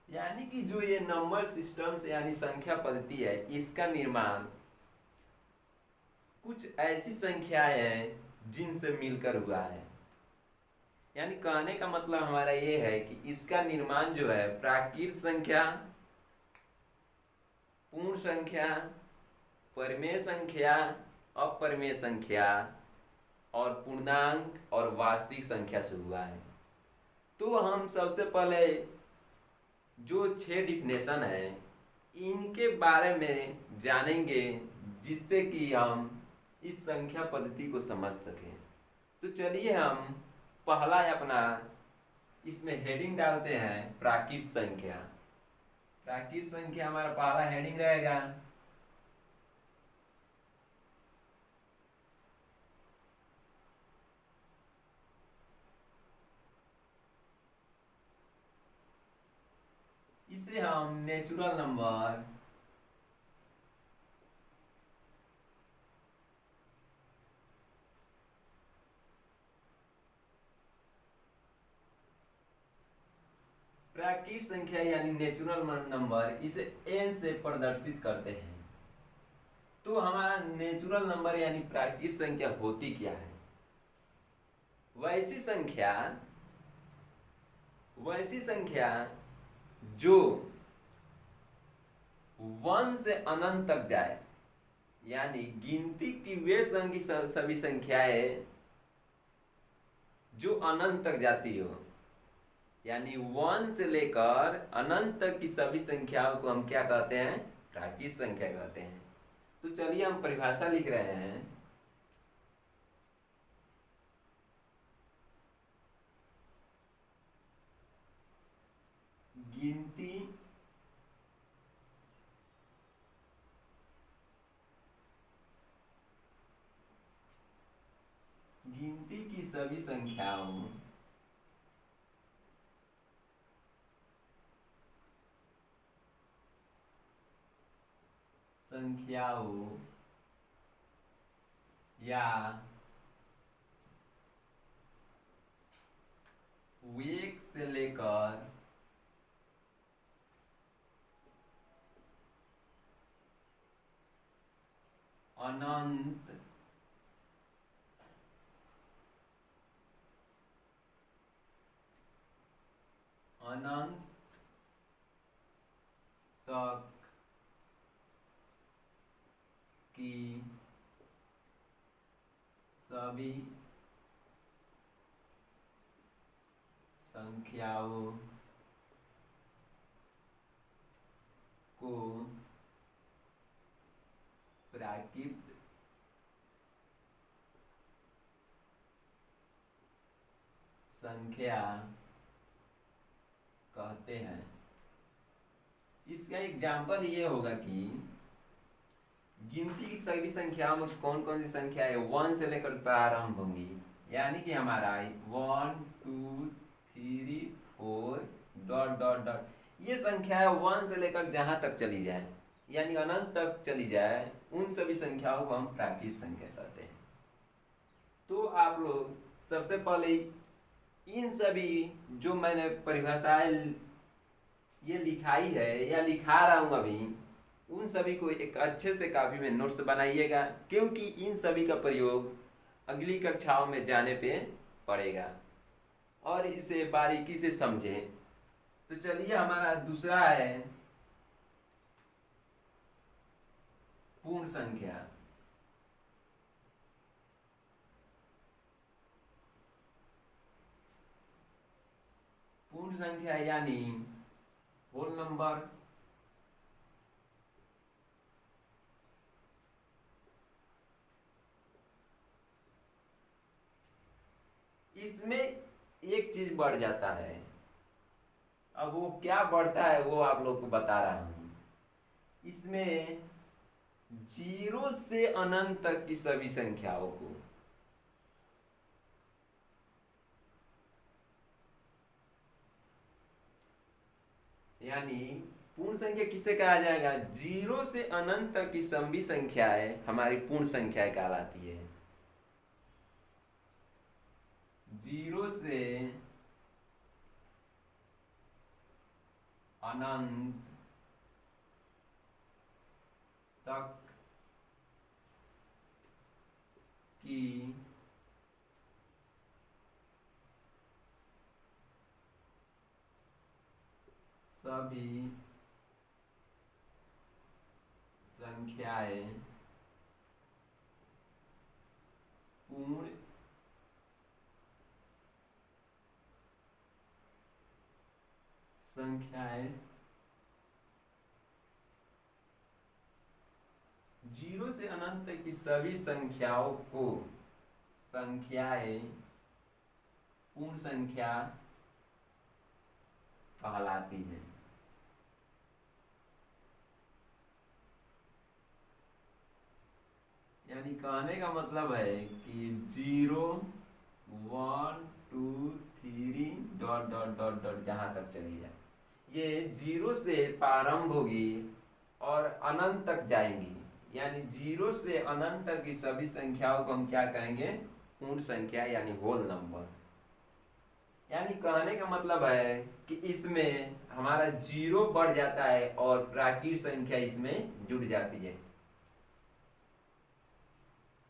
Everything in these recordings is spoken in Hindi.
यानी कि जो ये नंबर सिस्टम्स यानी संख्या पद्धति है, इसका निर्माण कुछ ऐसी संख्याएं हैं जिनसे मिलकर हुआ है। यानी कहने का मतलब हमारा ये है कि इसका निर्माण जो है प्राकृत संख्या, पूर्ण संख्या, परिमेय संख्या, अपरिमेय संख्या और पूर्णांक और वास्तविक संख्या से हुआ है। तो हम सबसे पहले जो 6 डिफिनेशन है इनके बारे में जानेंगे, जिससे कि हम इस संख्या पद्धति को समझ सकें। तो चलिए हम पहला अपना इसमें हेडिंग डालते हैं, प्राकृत संख्या। प्राकृत संख्या हमारा पहला हेडिंग रहेगा। इसे हम नेचुरल नंबर, प्राकृत संख्या यानी नेचुरल नंबर, इसे n से प्रदर्शित करते हैं। तो हमारा नेचुरल नंबर यानी प्राकृत संख्या होती क्या है? वैसी संख्या जो 1 से अनंत तक जाए, यानी गिनती की वे सभी संख्याएं जो अनंत तक जाती हो, यानी 1 से लेकर अनंत तक की सभी संख्याओं को हम क्या कहते हैं? प्राकृत संख्या कहते हैं। तो चलिए हम परिभाषा लिख रहे हैं। गिनती की सभी संख्याओं या एक से लेकर अनंत तक की सभी संख्याओं को प्राकृत संख्या कहते हैं। इसका एग्जाम्पल ये होगा कि गिनती की सभी संख्याओं में कौन कौन सी संख्या है 1 से लेकर प्रारंभ होंगी, यानी कि हमारा 1 2 3 4 डॉट डॉट डॉट, ये संख्या 1 से लेकर जहां तक चली जाए, यानी अनंत तक चली जाए, उन सभी संख्याओं को हम प्राकृत संख्या कहते हैं। तो आप लोग सबसे पहले इन सभी जो मैंने परिभाषाएं ये लिखाई है या लिखा रहा हूं अभी, उन सभी को एक अच्छे से कॉपी में नोट्स बनाइएगा, क्योंकि इन सभी का प्रयोग अगली कक्षाओं में जाने पे पड़ेगा और इसे बारीकी से समझें। तो चलिए हमारा दूसरा है पूर्ण संख्या। पूर्ण संख्या यानी होल नंबर। इसमें एक चीज बढ़ जाता है, अब वो क्या बढ़ता है वो आप लोग को बता रहा हूं। इसमें 0 से अनंत तक की सभी संख्याओं को, यानी पूर्ण संख्या किसे कहा जाएगा? 0 से अनंत तक की सभी संख्याएं हमारी पूर्ण संख्याएं कहलाती है। 0 से अनंत तक की सभी संख्याएं पूर्ण संख्याएं 0 से अनंत तक की सभी संख्याओं को संख्याएं पूर्ण संख्या कहलाती है। यानी कहने का मतलब है कि 0 1 2 3 डॉट डॉट डॉट डॉट जहां तक चली जाए, ये 0 से प्रारंभ होगी और अनंत तक जाएंगी। यानी 0 से अनंत तक की सभी संख्याओं को हम क्या कहेंगे? पूर्ण संख्या यानी होल नंबर। यानी कहने का मतलब है कि इसमें हमारा 0 बढ़ जाता है और प्राकृत संख्या इसमें जुड़ जाती है।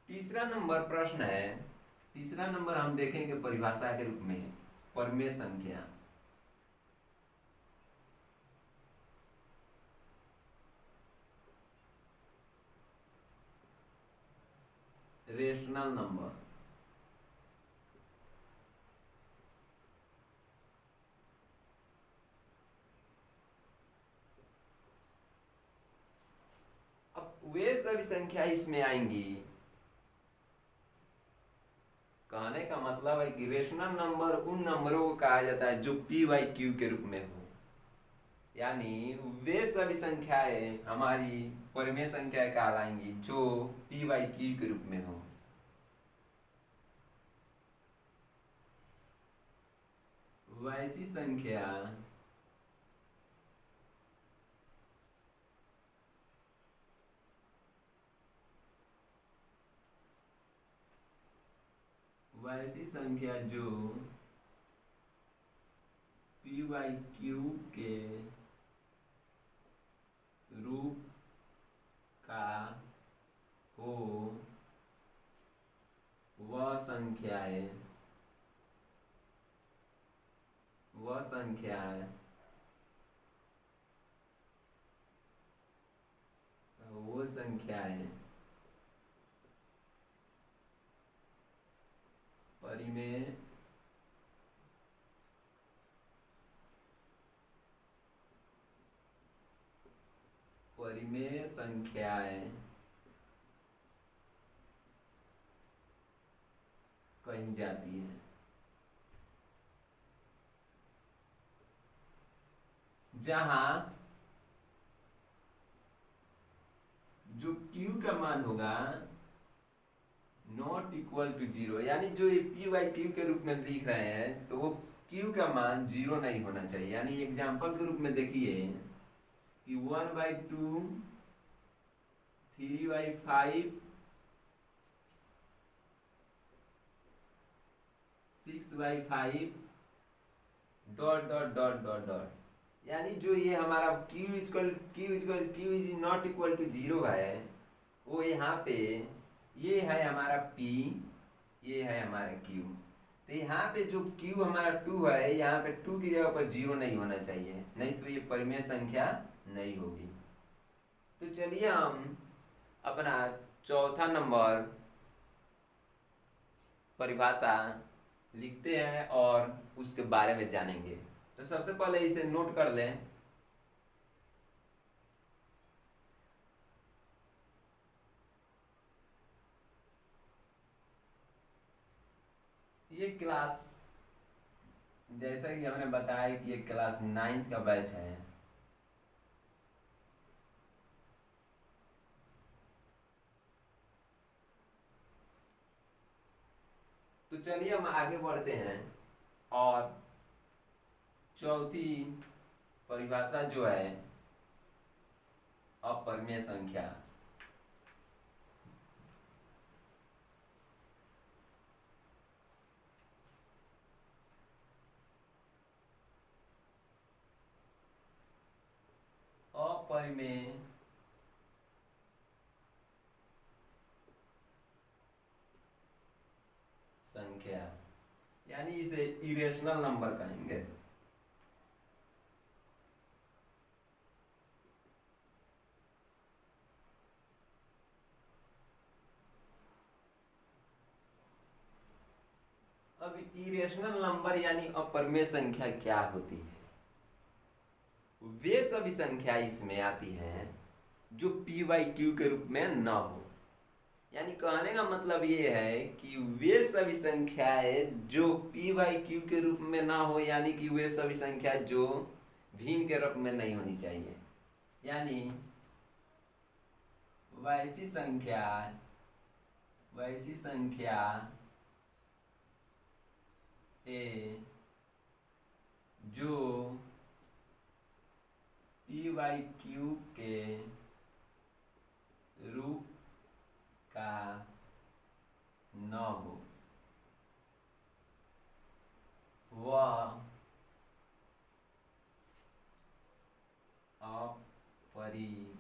तीसरा नंबर प्रश्न है, तीसरा नंबर हम देखेंगे परिभाषा के रूप में परमेय संख्या। Rational number. अब वे सभी संख्या इसमें आएंगी। कहने का मतलब है कि रेशनल नंबर उन नंबरों को कहा जाता है जो पी बाई क्यू के रूप में हो। यानी वे सभी संख्याएं हमारी परिमेय संख्याएं कहलाएंगी जो पी बाई क्यू के रूप में हो। वैसी संख्या जो पी बाई क्यू के रूप का हो, वह संख्याएं वो संख्याएं परिमेय संख्याएं कही जाती है। जहां जो Q का मान होगा नॉट इक्वल टू 0, यानी जो ये पी बाई क्यू के रूप में लिख रहे हैं तो वो Q का मान 0 नहीं होना चाहिए। यानी एग्जाम्पल के रूप में देखिए कि 1/2 3/5 6/5 dot dot dot dot dot. यानी जो ये हमारा Q is not equal to 0 है, वो यहाँ पे ये है हमारा P, ये है हमारा Q। तो यहाँ पे जो Q हमारा 2 है, यहाँ पे 2 की जगह पर 0 नहीं होना चाहिए, नहीं तो ये परिमेय संख्या नहीं होगी। तो चलिए हम अपना चौथा नंबर परिभाषा लिखते हैं और उसके बारे में जानेंगे। तो सबसे पहले इसे नोट कर लें। ये क्लास, जैसा कि हमने बताया कि ये क्लास 9th का बैच है। तो चलिए हम आगे बढ़ते हैं और चौथी परिभाषा जो है अपरिमेय संख्या। में संख्या, यानी इसे इरेशनल नंबर कहेंगे। अब इरेशनल नंबर यानी अपरिमेय संख्या क्या होती है? वे सभी संख्या इसमें आती हैं जो p बाई क्यू के रूप में न हो। यानी कहने का मतलब ये है कि वे सभी संख्याएं जो p बाई क्यू के रूप में ना हो, यानी कि वे सभी संख्या जो भिन्न के रूप में नहीं होनी चाहिए। यानी वैसी संख्या जो p बाई क्यू के रूप का न हो, वह अपरिमेय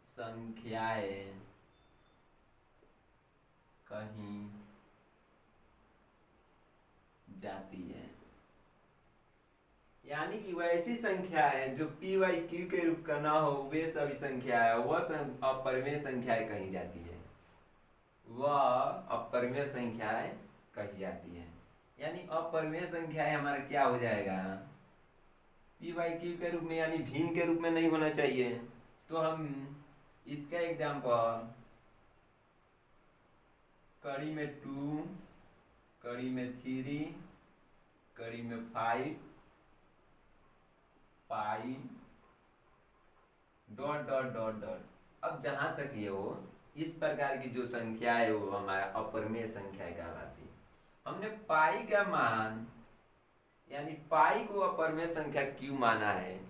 संख्याएं कहीं जाती है। यानी कि वैसी संख्याएं जो p बाई क्यू के रूप का ना हो, वे सभी संख्याएं वह अपरिमेय संख्याएं कही जाती है, वह अपरिमेय संख्याएं कही जाती है। यानी अपरिमेय संख्याएं हमारा क्या हो जाएगा? p बाई क्यू के रूप में, यानी भिन्न के रूप में नहीं होना चाहिए। तो हम इसका एग्जाम्पल कड़ी में 2, कड़ी में 3, कड़ी में 5, Pie dot dot dot dot. अब जहां तक ये हो, इस प्रकार की जो संख्या है वो हमारा अपरिमेय संख्या कहलाती है। हमने पाई का मान, यानी पाई को अपरिमेय संख्या क्यों माना है,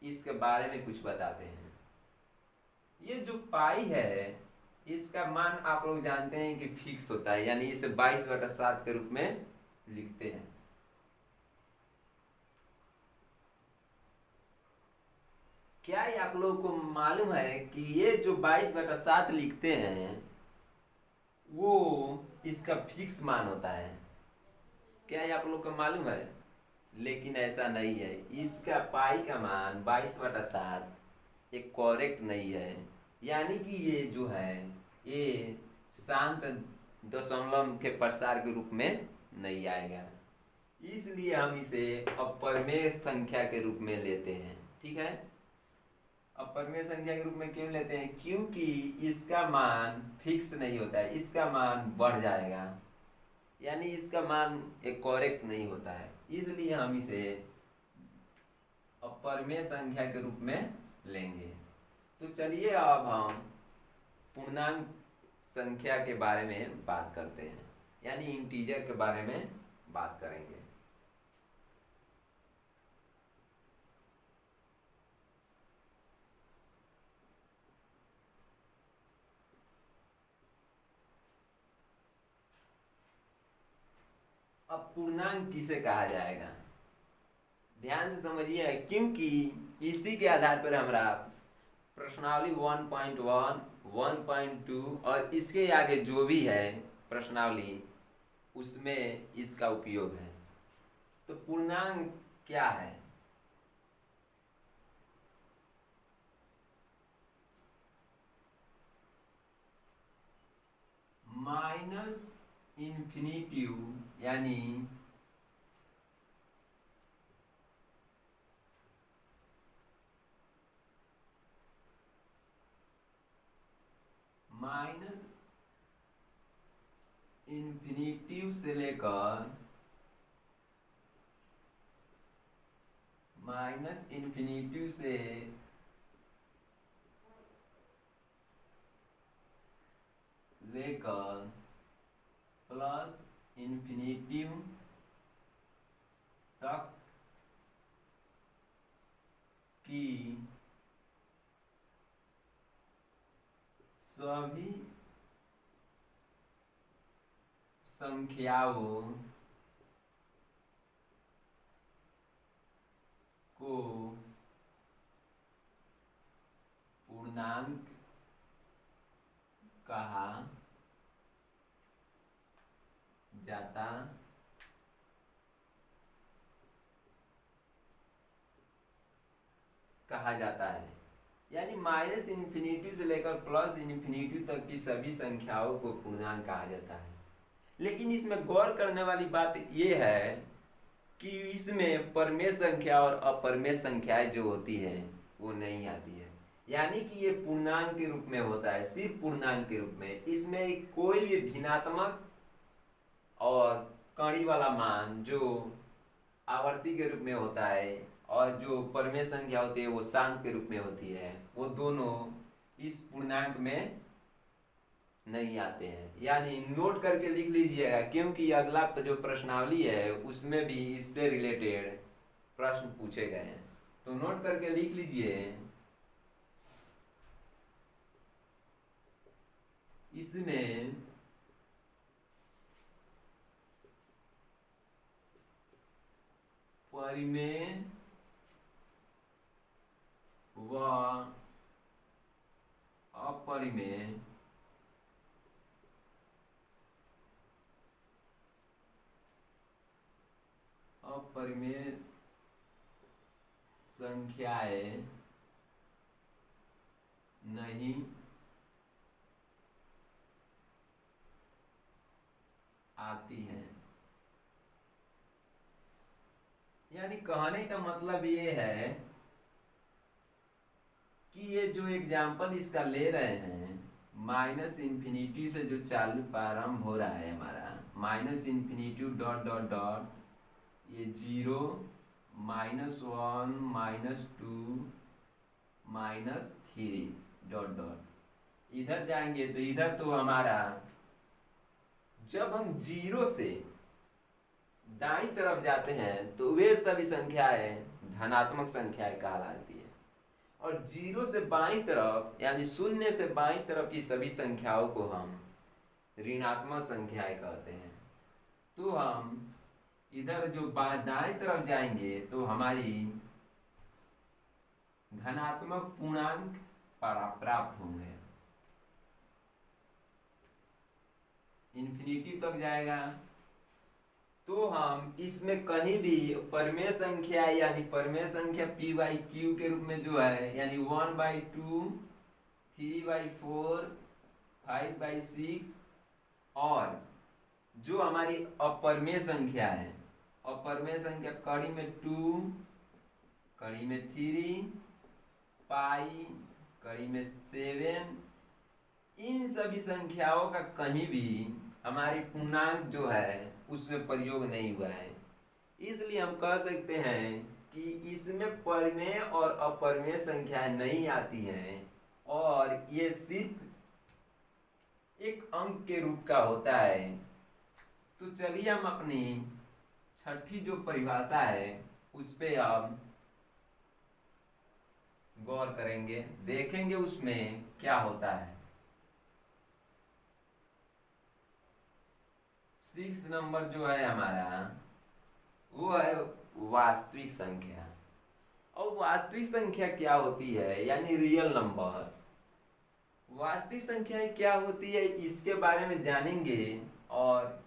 इसके बारे में कुछ बताते हैं। ये जो पाई है, इसका मान आप लोग जानते हैं कि फिक्स होता है, यानी इसे 22/7 के रूप में लिखते हैं। क्या ये आप लोगों को मालूम है कि ये जो 22/7 लिखते हैं वो इसका फिक्स मान होता है? क्या ये आप लोग को मालूम है? लेकिन ऐसा नहीं है। इसका पाई का मान 22/7 एक करेक्ट नहीं है। यानी कि ये जो है ये शांत दशमलव के प्रसार के रूप में नहीं आएगा, इसलिए हम इसे अपरिमेय संख्या के रूप में लेते हैं। ठीक है, अपरिमेय संख्या के रूप में क्यों लेते हैं? क्योंकि इसका मान फिक्स नहीं होता है, इसका मान बढ़ जाएगा, यानी इसका मान एक करेक्ट नहीं होता है, इसलिए हम इसे अपरिमेय संख्या के रूप में लेंगे। तो चलिए अब हम पूर्णांक संख्या के बारे में बात करते हैं, यानी इंटीजर के बारे में बात करेंगे। अब पूर्णांक किसे कहा जाएगा, ध्यान से समझिए, क्योंकि इसी के आधार पर हमारा प्रश्नावली 1.1, 1.2 और इसके आगे जो भी है प्रश्नावली, उसमें इसका उपयोग है। तो पूर्णांक क्या है? माइनस इन्फिनिटिव, यानी माइनस इन्फिनिटिव से लेकर माइनस इन्फिनिटिव से लेकर प्लस इन्फिनिटिव तक की सभी संख्याओं को पूर्णांक कहा जाता है। यानी माइनस इन्फिनिटी से लेकर प्लस इन्फिनिटी तक की सभी संख्याओं को पूर्णांक कहा जाता है। लेकिन इसमें गौर करने वाली बात यह है कि इसमें परमेय संख्या और अपरमेय संख्याएं जो होती है वो नहीं आती है। यानी कि ये पूर्णांक के रूप में होता है, सिर्फ पूर्णांक के रूप में। इसमें कोई भी भिन्नात्मक और कड़ी वाला मान जो आवर्ती के रूप में होता है और जो परमेय संख्या होती है वो शांत के रूप में होती है, वो दोनों इस पूर्णांक में नहीं आते हैं। यानी नोट करके लिख लीजिएगा, क्योंकि अगला जो प्रश्नावली है उसमें भी इससे रिलेटेड प्रश्न पूछे गए हैं, तो नोट करके लिख लीजिए। इसमें परिमेय व अपरिमेय संख्याएं नहीं आती हैं। यानी कहने का मतलब ये है कि ये जो एग्जाम्पल इसका ले रहे हैं, माइनस इन्फिनिटी से जो चालू प्रारंभ हो रहा है हमारा, minus infinity dot dot dot, ये 0, -1, -2, -3 डॉट डॉट, इधर जाएंगे तो इधर तो हमारा, जब हम 0 से दाईं तरफ जाते हैं तो वे सभी संख्याएं धनात्मक संख्याएं कहलाती है, और 0 से बाईं तरफ यानी 0 से बाईं तरफ की सभी संख्याओं को हम ऋणात्मक संख्याएं कहते हैं। तो हम इधर जो दाएं तरफ जाएंगे तो हमारी धनात्मक पूर्णांक प्राप्त होंगे, इन्फिनिटी तक जाएगा। तो हम इसमें कहीं भी परमेय संख्या यानी परमेय संख्या p/q के रूप में जो है, यानी 1/2, 3/4, 5/6, और जो हमारी अपरमेय संख्या है, अपरमेय संख्या कड़ी में 2, कड़ी में 3, पाई, कड़ी में 7, इन सभी संख्याओं का कहीं भी हमारी पूर्णांक जो है उसमें प्रयोग नहीं हुआ है। इसलिए हम कह सकते हैं कि इसमें परमेय और अपरमेय संख्याएं नहीं आती हैं, और ये सिर्फ एक अंक के रूप का होता है। तो चलिए हम अपनी छठी जो परिभाषा है उस पे अब गौर करेंगे, देखेंगे उसमें क्या होता है। 6 नंबर जो है हमारा वो है वास्तविक संख्या। और वास्तविक संख्या क्या होती है, यानी रियल नंबर्स। वास्तविक संख्याएं क्या होती है इसके बारे में जानेंगे, और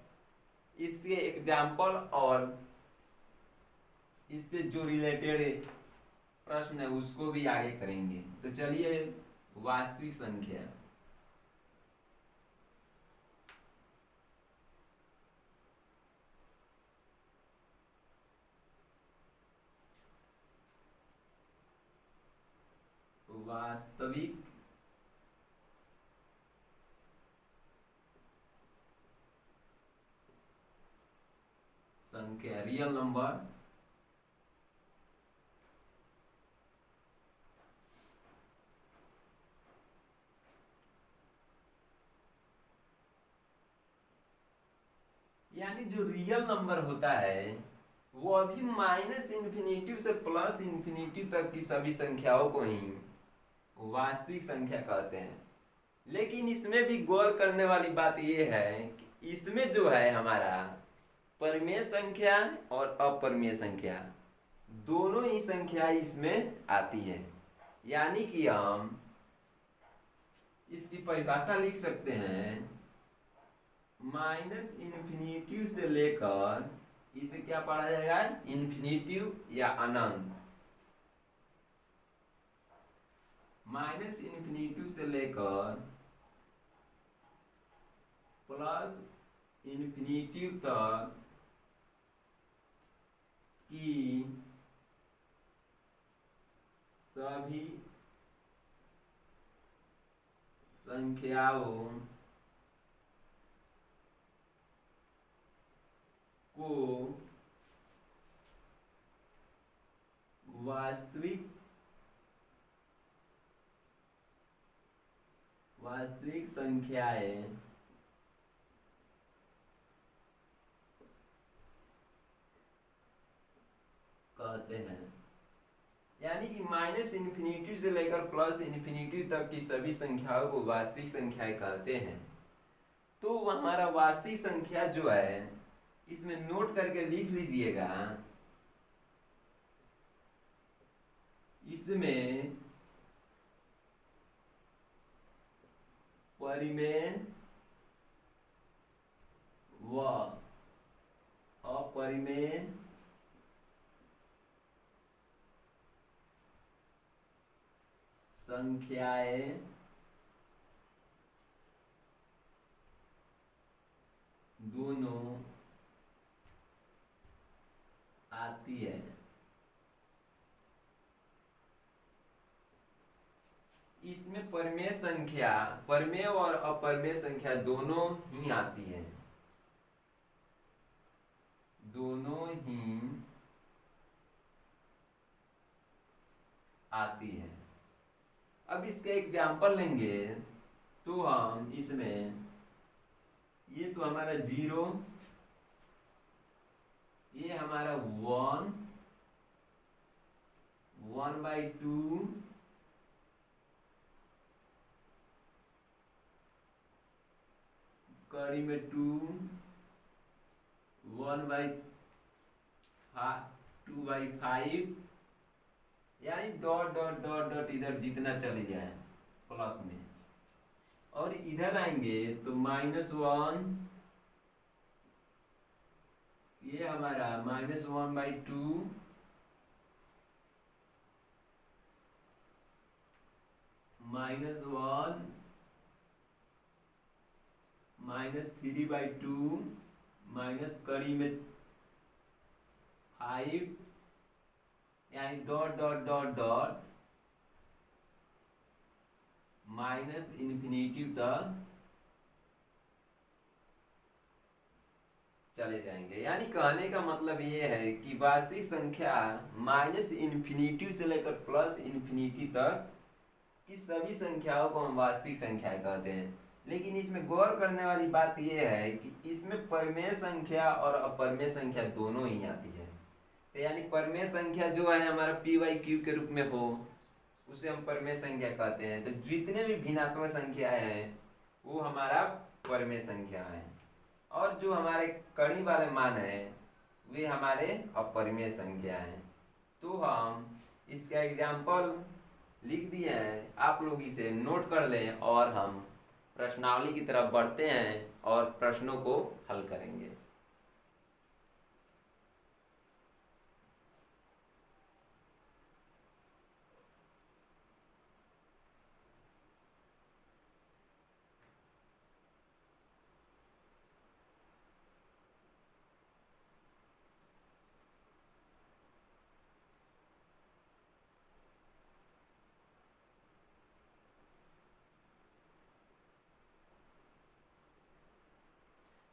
इसके एग्जाम्पल और इससे जो रिलेटेड प्रश्न है उसको भी आगे करेंगे। तो चलिए, वास्तविक संख्या। वास्तविक संख्या, रियल नंबर, यानी जो रियल नंबर होता है वो अभी माइनस इन्फिनिटी से प्लस इन्फिनिटी तक की सभी संख्याओं को ही वास्तविक संख्या कहते हैं। लेकिन इसमें भी गौर करने वाली बात यह है कि इसमें जो है हमारा परमेय संख्या और अपरमेय संख्या, दोनों ही संख्या इसमें आती है। यानी कि हम इसकी परिभाषा लिख सकते हैं, माइनस इन्फिनिटी से लेकर, इसे क्या पढ़ा जाएगा, इन्फिनिटी या अनंत। माइनस इन्फिनिटी से लेकर प्लस इन्फिनिटी तक की सभी संख्याओं को वास्तविक संख्याएं कहते हैं। यानी कि माइनस इन्फिनिटी से लेकर प्लस इन्फिनिटी तक की सभी संख्याओं को वास्तविक संख्याएं कहते हैं। तो हमारा वास्तविक संख्या जो है, इसमें नोट करके लिख लीजिएगा, इसमें परिमेय व अपरिमेय संख्याएं दोनों आती है। इसमें परिमेय और अपरिमेय संख्या दोनों ही आती है, दोनों ही आती है। अब इसका एग्जाम्पल लेंगे तो हम इसमें, ये तो हमारा 0, ये हमारा 1/2, कड़ी में 2, 1/2/5, यानी डॉट डॉट डॉट डॉट इधर जितना चले जाए प्लस में। और इधर आएंगे तो -1, ये हमारा -1/2, -1, -3/2, माइनस कड़ी में 5, यानी dot dot dot dot minus infinity तक चले जाएंगे। यानी कहने का मतलब ये है कि वास्तविक संख्या माइनस इन्फिनिटी से लेकर प्लस इन्फिनिटी तक की सभी संख्याओं को हम वास्तविक संख्याएं कहते हैं। लेकिन इसमें गौर करने वाली बात यह है कि इसमें परिमेय संख्या और अपरिमेय संख्या दोनों ही आती है। तो यानी परिमेय संख्या जो है हमारा p/q के रूप में हो, उसे हम परिमेय संख्या कहते हैं। तो जितने भी भिन्नात्मक संख्याएं हैं वो हमारा परिमेय संख्या है, और जो हमारे कड़ी वाले मान है वे हमारे अपरिमेय संख्या हैं। तो हम इसका एग्जाम्पल लिख दिए हैं, आप लोग इसे नोट कर लें और हम प्रश्नावली की तरफ बढ़ते हैं और प्रश्नों को हल करेंगे।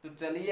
तो चलिए